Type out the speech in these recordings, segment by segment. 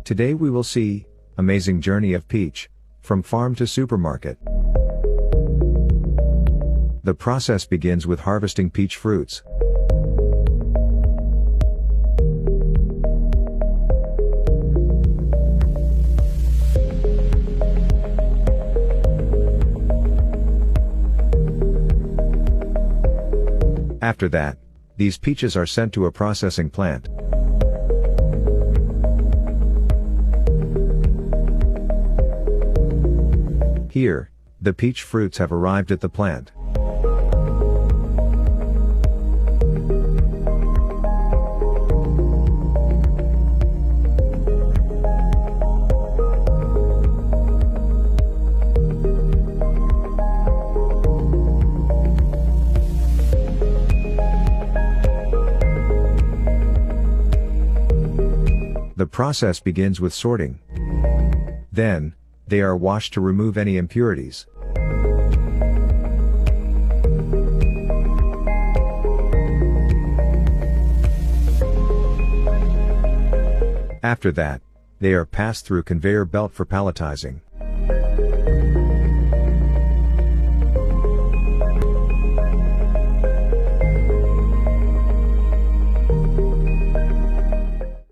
Today we will see, amazing journey of peach, from farm to supermarket. The process begins with harvesting peach fruits. After that, these peaches are sent to a processing plant. Here, the peach fruits have arrived at the plant. The process begins with sorting. Then, they are washed to remove any impurities. After that, they are passed through conveyor belt for palletizing.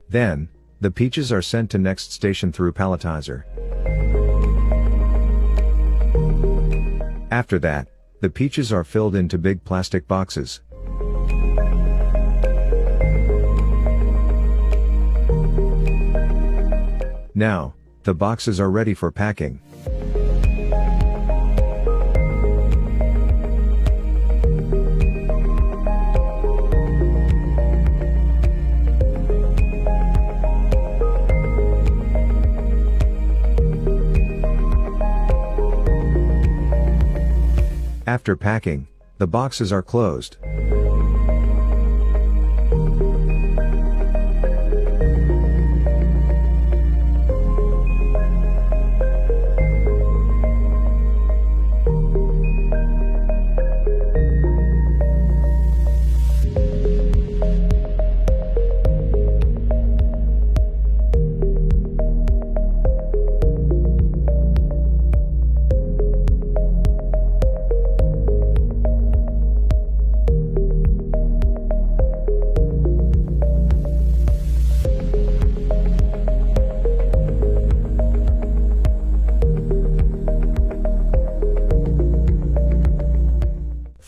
Then, the peaches are sent to next station through palletizer. After that, the peaches are filled into big plastic boxes. Now, the boxes are ready for packing. After packing, the boxes are closed.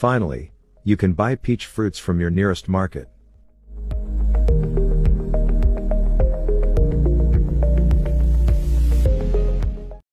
Finally, you can buy peach fruits from your nearest market.